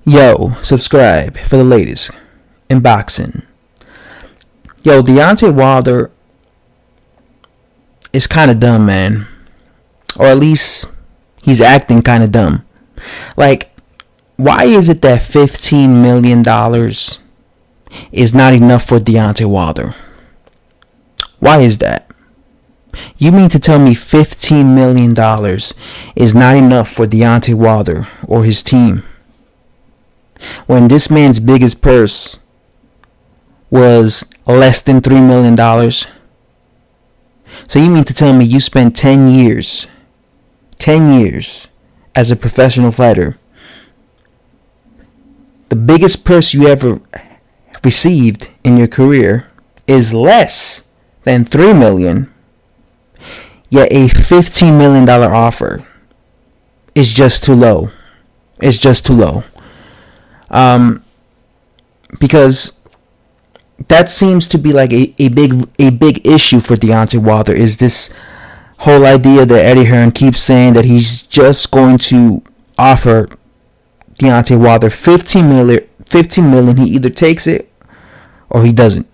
Yo, subscribe for the latest in boxing. Yo, Deontay Wilder is kind of dumb, man. Or at least he's acting kind of dumb. Like, why is it that $15 million is not enough for Deontay Wilder? Why is that? You mean to tell me $15 million is not enough for Deontay Wilder or his team? When this man's biggest purse was less than $3 million. So you mean to tell me you spent 10 years as a professional fighter. The biggest purse you ever received in your career is less than $3 million. Yet a $15 million offer is just too low. It's just too low. Because that seems to be like a big issue for Deontay Wilder, is this whole idea that Eddie Hearn keeps saying that he's just going to offer Deontay Wilder $15 million. He either takes it or he doesn't.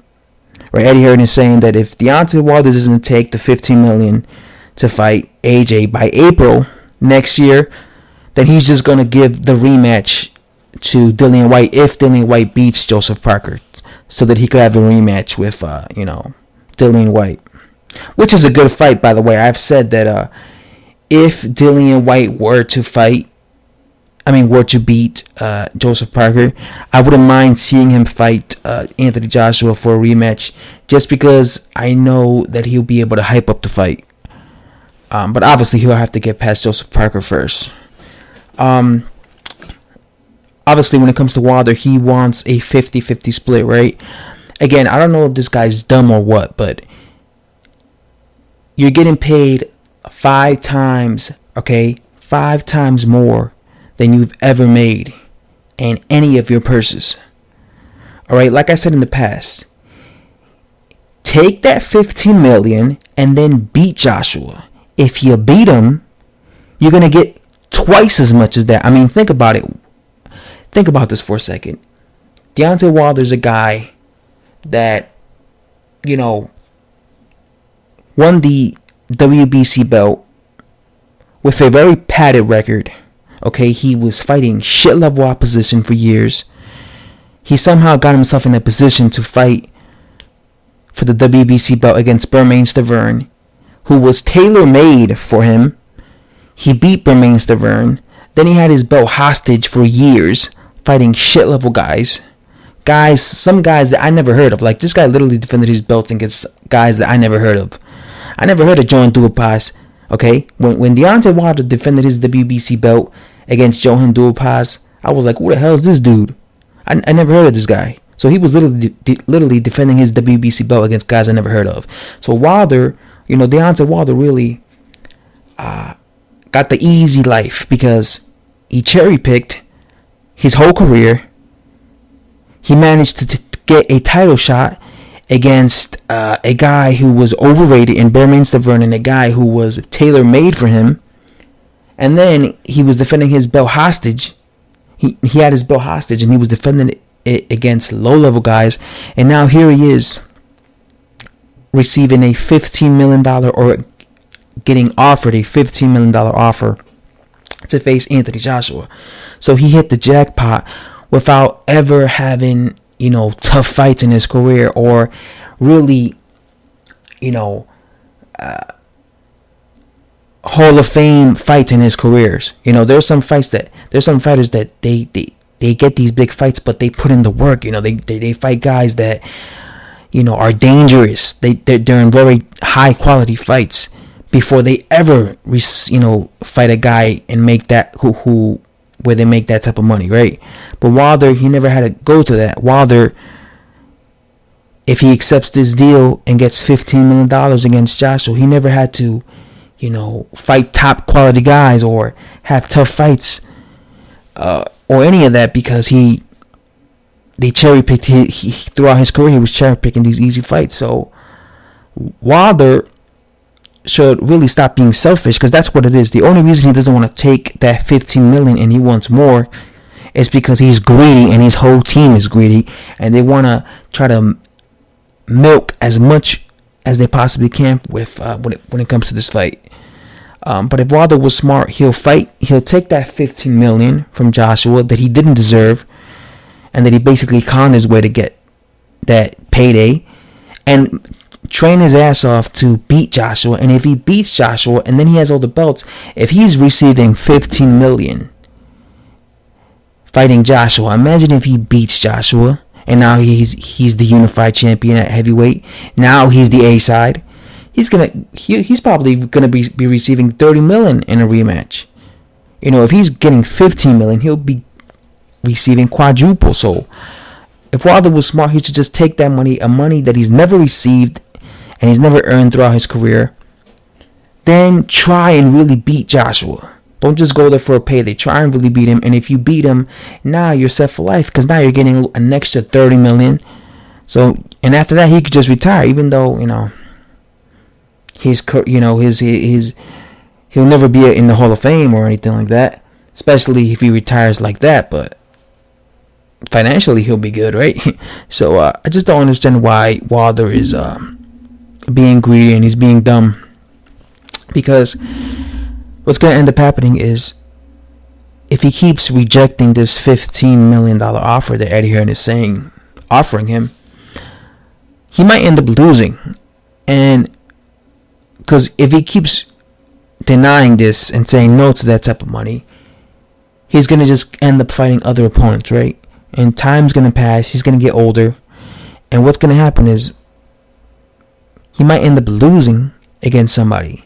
Right? Eddie Hearn is saying that if Deontay Wilder doesn't take the $15 million to fight AJ by April next year, then he's just going to give the rematch to Dillian Whyte if Dillian Whyte beats Joseph Parker, so that he could have a rematch with Dillian Whyte, which is a good fight, by the way. I've said that if Dillian Whyte were to beat Joseph Parker, I wouldn't mind seeing him fight Anthony Joshua for a rematch, just because I know that he'll be able to hype up the fight. But obviously he'll have to get past Joseph Parker first. Obviously, when it comes to Wilder, he wants a 50-50 split, right? Again, I don't know if this guy's dumb or what, but you're getting paid 5 times more than you've ever made in any of your purses. All right, like I said in the past, take that $15 million and then beat Joshua. If you beat him, you're going to get twice as much as that. I mean, think about it. Think about this for a second. Deontay Wilder's a guy that, won the WBC belt with a very padded record. Okay, he was fighting shit level opposition for years. He somehow got himself in a position to fight for the WBC belt against Bermane Stiverne, who was tailor-made for him. He beat Bermane Stiverne. Then he had his belt hostage for years, fighting shit level guys, some guys that I never heard of. Like, this guy literally defended his belt against guys that I never heard of. I never heard of Johan Duhaupas. Okay, when Deontay Wilder defended his WBC belt against Johan Duhaupas, I was like, who the hell is this dude? I never heard of this guy. So he was literally defending his WBC belt against guys I never heard of. So Wilder, Deontay Wilder really got the easy life, because he cherry picked his whole career. He managed to get a title shot against a guy who was overrated in Bermane Stiverne, and a guy who was tailor-made for him. And then he was defending his belt hostage. He had his belt hostage, and he was defending it against low-level guys. And now here he is, receiving a $15 million, or getting offered a $15 million offer to face Anthony Joshua. So he hit the jackpot without ever having, tough fights in his career, or really, Hall of Fame fights in his careers. There's some fighters that they get these big fights, but they put in the work. They fight guys that, are dangerous. They're in very high quality fights before they ever, fight a guy and make that where they make that type of money, right? But Wilder, he never had to go to that. Wilder, if he accepts this deal and gets $15 million against Joshua, he never had to, fight top quality guys or have tough fights or any of that, because they cherry picked. He throughout his career, he was cherry picking these easy fights. So Wilder should really stop being selfish, because that's what it is. The only reason he doesn't want to take that $15 million and he wants more It's because he's greedy and his whole team is greedy, and they want to try to milk as much as they possibly can with when it comes to this fight. But if Wilder was smart, he'll take that 15 million from Joshua that he didn't deserve, and that he basically conned his way to get that payday, and train his ass off to beat Joshua. And if he beats Joshua and then he has all the belts, if he's receiving 15 million fighting Joshua, imagine if he beats Joshua and now he's the unified champion at heavyweight. Now he's the A side. He's probably gonna be receiving 30 million in a rematch. You know, if he's getting 15 million, he'll be receiving quadruple. So if Wilder was smart, he should just take that money, a money that he's never received and he's never earned throughout his career, then try and really beat Joshua. Don't just go there for a payday. Try and really beat him. And if you beat him, now you're set for life, because now you're getting an extra 30 million. So, and after that, he could just retire, even though, you know, he'll never be in the Hall of Fame or anything like that, especially if he retires like that. But financially, he'll be good, right? So I just don't understand why Wilder is being greedy and he's being dumb, because what's going to end up happening is, if he keeps rejecting this $15 million offer that Eddie Hearn is offering him, he might end up losing. And because if he keeps denying this and saying no to that type of money, he's going to just end up fighting other opponents, right? And time's going to pass. He's going to get older. And what's going to happen is he might end up losing against somebody.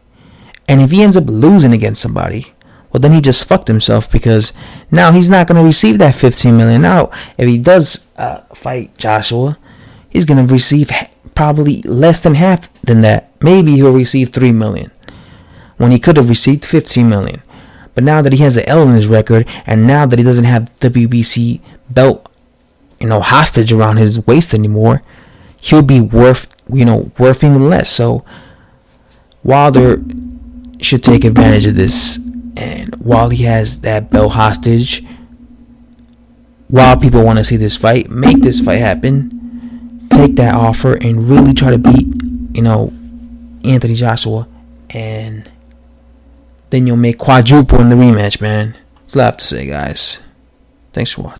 And if he ends up losing against somebody, well, then he just fucked himself, because now he's not going to receive that 15 million. Now, if he does fight Joshua, he's going to receive probably less than half than that. Maybe he'll receive 3 million when he could have received 15 million. But now that he has an L in his record, and now that he doesn't have WBC belt, hostage around his waist anymore, he'll be worthing less. So Wilder should take advantage of this, and while he has that belt hostage, while people want to see this fight, make this fight happen. Take that offer and really try to beat, Anthony Joshua, and then you'll make quadruple in the rematch, man. That's all I have to say, guys. Thanks for watching.